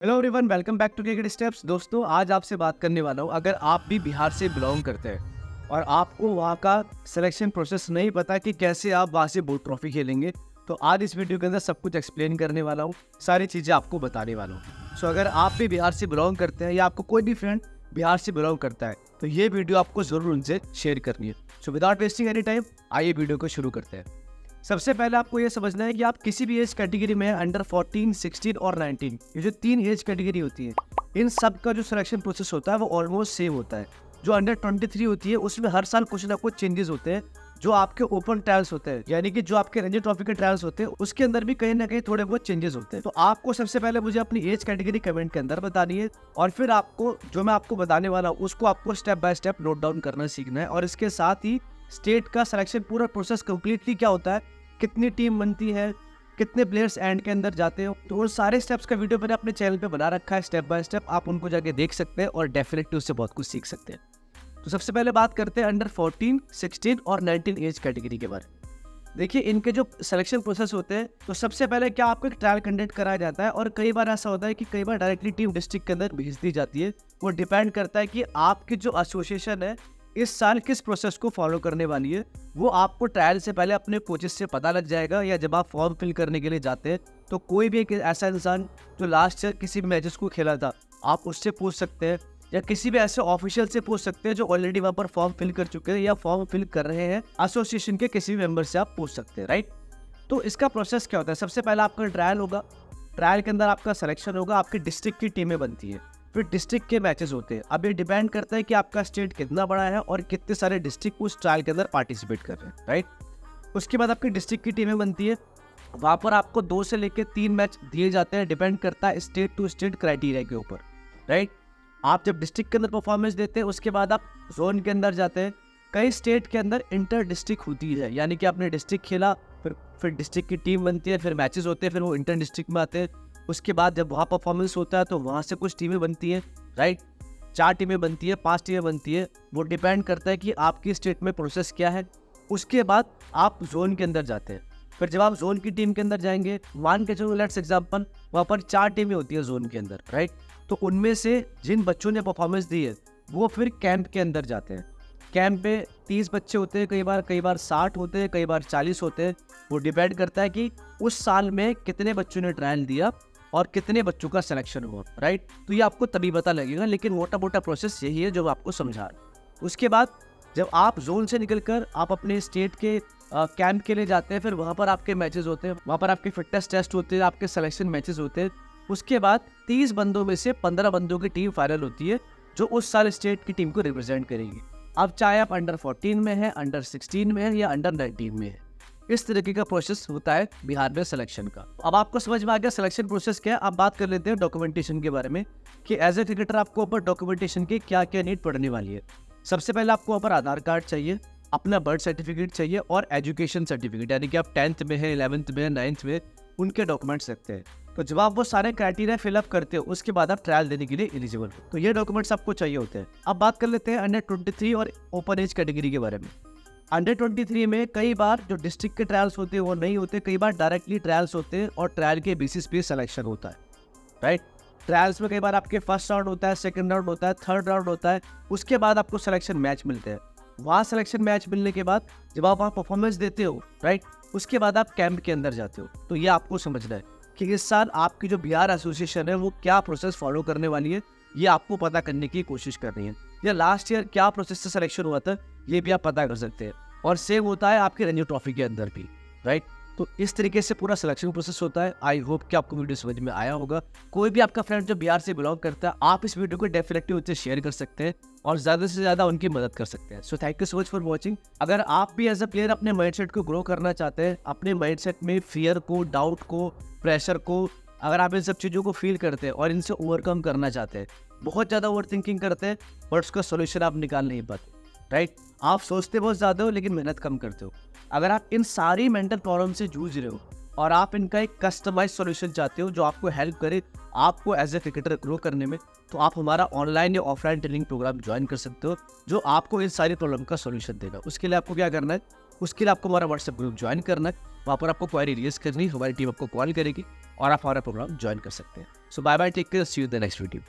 Hello everyone, welcome back to cricket steps. दोस्तों, आज आपसे बात करने वाला हूँ। अगर आप भी बिहार से बिलोंग करते हैं और आपको वहाँ का सिलेक्शन प्रोसेस नहीं पता कि कैसे आप वहाँ से बोर्ड ट्रॉफी खेलेंगे, तो आज इस वीडियो के अंदर सब कुछ एक्सप्लेन करने वाला हूँ, सारी चीज़ें आपको बताने वाला हूँ। सो अगर आप भी बिहार से बिलोंग करते हैं या आपको कोई भी फ्रेंड बिहार से बिलोंग करता है, तो ये वीडियो आपको ज़रूर उनसे शेयर करनी है। So without wasting any time, आइए वीडियो को शुरू करते हैं। सबसे पहले आपको ये समझना है कि आप किसी भी एज कैटेगरी में अंडर 14, 16 और 19, ये जो 3 एज कैटेगरी होती है, इन सब का जो सिलेक्शन प्रोसेस होता है वो ऑलमोस्ट सेम होता है। जो अंडर 23 होती है उसमें हर साल कुछ ना कुछ चेंजेस होते हैं। जो आपके ओपन ट्रायल्स होते हैं, यानी कि जो आपके रणजी ट्रॉफी के ट्रायल्स होते हैं, उसके अंदर भी कहीं ना कहीं थोड़े बहुत चेंजेस होते हैं। तो आपको सबसे पहले मुझे अपनी एज कैटेगरी कमेंट के अंदर बतानी है और फिर आपको जो मैं आपको बताने वाला हूँ उसको आपको step by step note down करना सीखना है। और इसके साथ ही स्टेट का सिलेक्शन पूरा प्रोसेस कंप्लीटली क्या होता है, कितनी टीम बनती है, कितने प्लेयर्स एंड के अंदर जाते हो, तो उन सारे स्टेप्स का वीडियो मैंने अपने चैनल पे बना रखा है स्टेप बाय स्टेप। आप उनको जाके देख सकते हैं और डेफिनेटली उससे बहुत कुछ सीख सकते हैं। तो सबसे पहले बात करते हैं अंडर 14, 16 और 19 एज कैटेगरी के बारे में। देखिए, इनके जो सिलेक्शन प्रोसेस होते हैं, तो सबसे पहले क्या आपको एक ट्रायल कंडक्ट कराया जाता है। और कई बार ऐसा होता है कि कई बार डायरेक्टली टीम डिस्ट्रिक्ट के अंदर भेज दी जाती है। वो डिपेंड करता है कि आपकी जो एसोसिएशन है इस साल किस प्रोसेस को फॉलो करने वाली है। वो आपको ट्रायल से पहले अपने कोचेस से पता लग जाएगा, या जब आप फॉर्म फिल करने के लिए जाते हैं तो कोई भी एक ऐसा इंसान जो लास्ट ईयर किसी भी मैचेस को खेला था, आप उससे पूछ सकते हैं, या किसी भी ऐसे ऑफिशियल से पूछ सकते हैं जो ऑलरेडी वहाँ पर फॉर्म फिल कर चुके हैं या फॉर्म फिल कर रहे हैं। एसोसिएशन के किसी भी मेंबर से आप पूछ सकते हैं, राइट। तो इसका प्रोसेस क्या होता है, सबसे पहले आपका ट्रायल होगा। ट्रायल के अंदर आपका सिलेक्शन होगा, आपकी डिस्ट्रिक्ट की टीमें बनती है, फिर डिस्ट्रिक्ट के मैचेस होते हैं। अब ये डिपेंड करता है कि आपका स्टेट कितना बड़ा है और कितने सारे डिस्ट्रिक्ट उस ट्रायल के अंदर पार्टिसिपेट कर रहे हैं, राइट। उसके बाद आपकी डिस्ट्रिक्ट की टीमें बनती है, वहाँ पर आपको 2 से लेकर 3 मैच दिए जाते हैं, डिपेंड करता है स्टेट टू स्टेट क्राइटेरिया के ऊपर, राइट। आप जब डिस्ट्रिक्ट के अंदर परफॉर्मेंस देते हैं उसके बाद आप जोन के अंदर जाते हैं। कई स्टेट के अंदर इंटर डिस्ट्रिक्ट होती है, यानी कि आपने डिस्ट्रिक्ट खेला, फिर डिस्ट्रिक्ट की टीम बनती है, फिर मैचेस होते हैं, फिर वो इंटर डिस्ट्रिक्ट में आते हैं। उसके बाद जब वहाँ परफॉर्मेंस होता है तो वहाँ से कुछ टीमें बनती हैं, राइट। 4 टीमें बनती है, 5 टीमें बनती है, वो डिपेंड करता है कि आपकी स्टेट में प्रोसेस क्या है। उसके बाद आप जोन के अंदर जाते हैं। फिर जब आप जोन की टीम के अंदर जाएंगे, मान के चलो लेट्स एग्जाम्पल वहाँ पर 4 टीमें होती है जोन के अंदर, राइट। तो उनमें से जिन बच्चों ने परफॉर्मेंस दी है वो फिर कैंप के अंदर जाते हैं। कैंप पे 30 बच्चे होते हैं, कई बार 60 होते हैं, कई बार 40 होते हैं। वो डिपेंड करता है कि उस साल में कितने बच्चों ने ट्रायल दिया और कितने बच्चों का सिलेक्शन हुआ, राइट। तो ये आपको तभी पता लगेगा, लेकिन मोटा मोटा प्रोसेस यही है जो मैं आपको समझा रहा हूँ। उसके बाद जब आप जोन से निकलकर आप अपने स्टेट के कैंप के लिए जाते हैं, फिर वहाँ पर आपके मैचेस होते हैं, वहाँ पर आपके फिटनेस टेस्ट होते हैं, आपके सिलेक्शन मैचेस होते हैं। उसके बाद 30 बंदों में से 15 बंदों की टीम फाइनल होती है जो उस साल स्टेट की टीम को रिप्रेजेंट करेगी। अब चाहे आप अंडर 14 में है, अंडर 16 में है या अंडर 19 में है, इस तरीके का प्रोसेस होता है बिहार में सिलेक्शन का। अब आपको समझ में आ गया सिलेक्शन प्रोसेस क्या है। अब बात कर लेते हैं डॉक्यूमेंटेशन के बारे में कि एज ए क्रिकेटर आपको ऊपर डॉक्यूमेंटेशन की क्या क्या नीड पड़ने वाली है। सबसे पहले आपको ऊपर आधार कार्ड चाहिए, अपना बर्थ सर्टिफिकेट चाहिए और एजुकेशन सर्टिफिकेट, यानी कि आप 10th में है, 11th में है, 9th में, उनके डॉक्यूमेंट्स रखते हैं। तो जब आप वो सारे क्राइटेरिया फिलअप करते हो उसके बाद आप ट्रायल देने के लिए एलिजिबल हो। तो ये डॉक्यूमेंट्स आपको चाहिए होते हैं। अब बात कर लेते हैं अंडर 23 और ओपन एज कैटेगरी के बारे में। अंडर 23 में कई बार जो डिस्ट्रिक्ट के ट्रायल्स होते हैं वो नहीं होते, कई बार डायरेक्टली ट्रायल्स होते हैं और ट्रायल के बेसिस पे सिलेक्शन होता है, राइट। ट्रायल्स में कई बार आपके फर्स्ट राउंड होता है, सेकंड राउंड होता है, थर्ड राउंड होता है, उसके बाद आपको सिलेक्शन मैच मिलते हैं। वहाँ सिलेक्शन मैच मिलने के बाद जब आप वहाँ परफॉर्मेंस देते हो, राइट, उसके बाद आप कैंप के अंदर जाते हो। तो ये आपको समझना है कि इस साल आपकी जो बिहार एसोसिएशन है वो क्या प्रोसेस फॉलो करने वाली है, ये आपको पता करने की कोशिश करनी है। या लास्ट ईयर क्या प्रोसेस से सिलेक्शन हुआ था, ये भी आप पता कर सकते हैं। और सेम होता है आपके रणजी ट्रॉफी के अंदर भी, राइट। तो इस तरीके से पूरा सिलेक्शन प्रोसेस होता है। आई होप कि आपको वीडियो समझ में आया होगा। कोई भी आपका फ्रेंड जो बिहार से बिलोंग करता है, आप इस वीडियो को डेफिनेटली उनसे शेयर कर सकते हैं और ज़्यादा से ज़्यादा उनकी मदद कर सकते हैं। So thank you so much for watching. अगर आप भी एज अ प्लेयर अपने माइंडसेट को ग्रो करना चाहते हैं, अपने माइंडसेट में फियर को, डाउट को, प्रेशर को, अगर आप इन सब चीज़ों को फील करते हैं और इनसे ओवरकम करना चाहते हैं, बहुत ज़्यादा ओवर थिंकिंग करते हैं बट उसका सोल्यूशन आप निकाल नहीं पाते, राइट। आप सोचते बहुत ज़्यादा हो लेकिन मेहनत कम करते हो। अगर आप इन सारी मेंटल प्रॉब्लम से जूझ रहे हो और आप इनका एक कस्टमाइज सॉल्यूशन चाहते हो जो आपको हेल्प करे आपको एज ए क्रिकेटर ग्रो करने में, तो आप हमारा ऑनलाइन या ऑफलाइन ट्रेनिंग प्रोग्राम ज्वाइन कर सकते हो जो आपको इन सारी प्रॉब्लम का सॉल्यूशन देगा। उसके लिए आपको क्या करना है, उसके लिए आपको हमारा व्हाट्सएप ग्रुप ज्वाइन करना है। वहाँ पर आपको क्वेरी रेज करनी है, हमारी टीम आपको कॉल करेगी और आप हमारा प्रोग्राम ज्वाइन कर सकते हैं। So bye bye, take care, see you in the next video.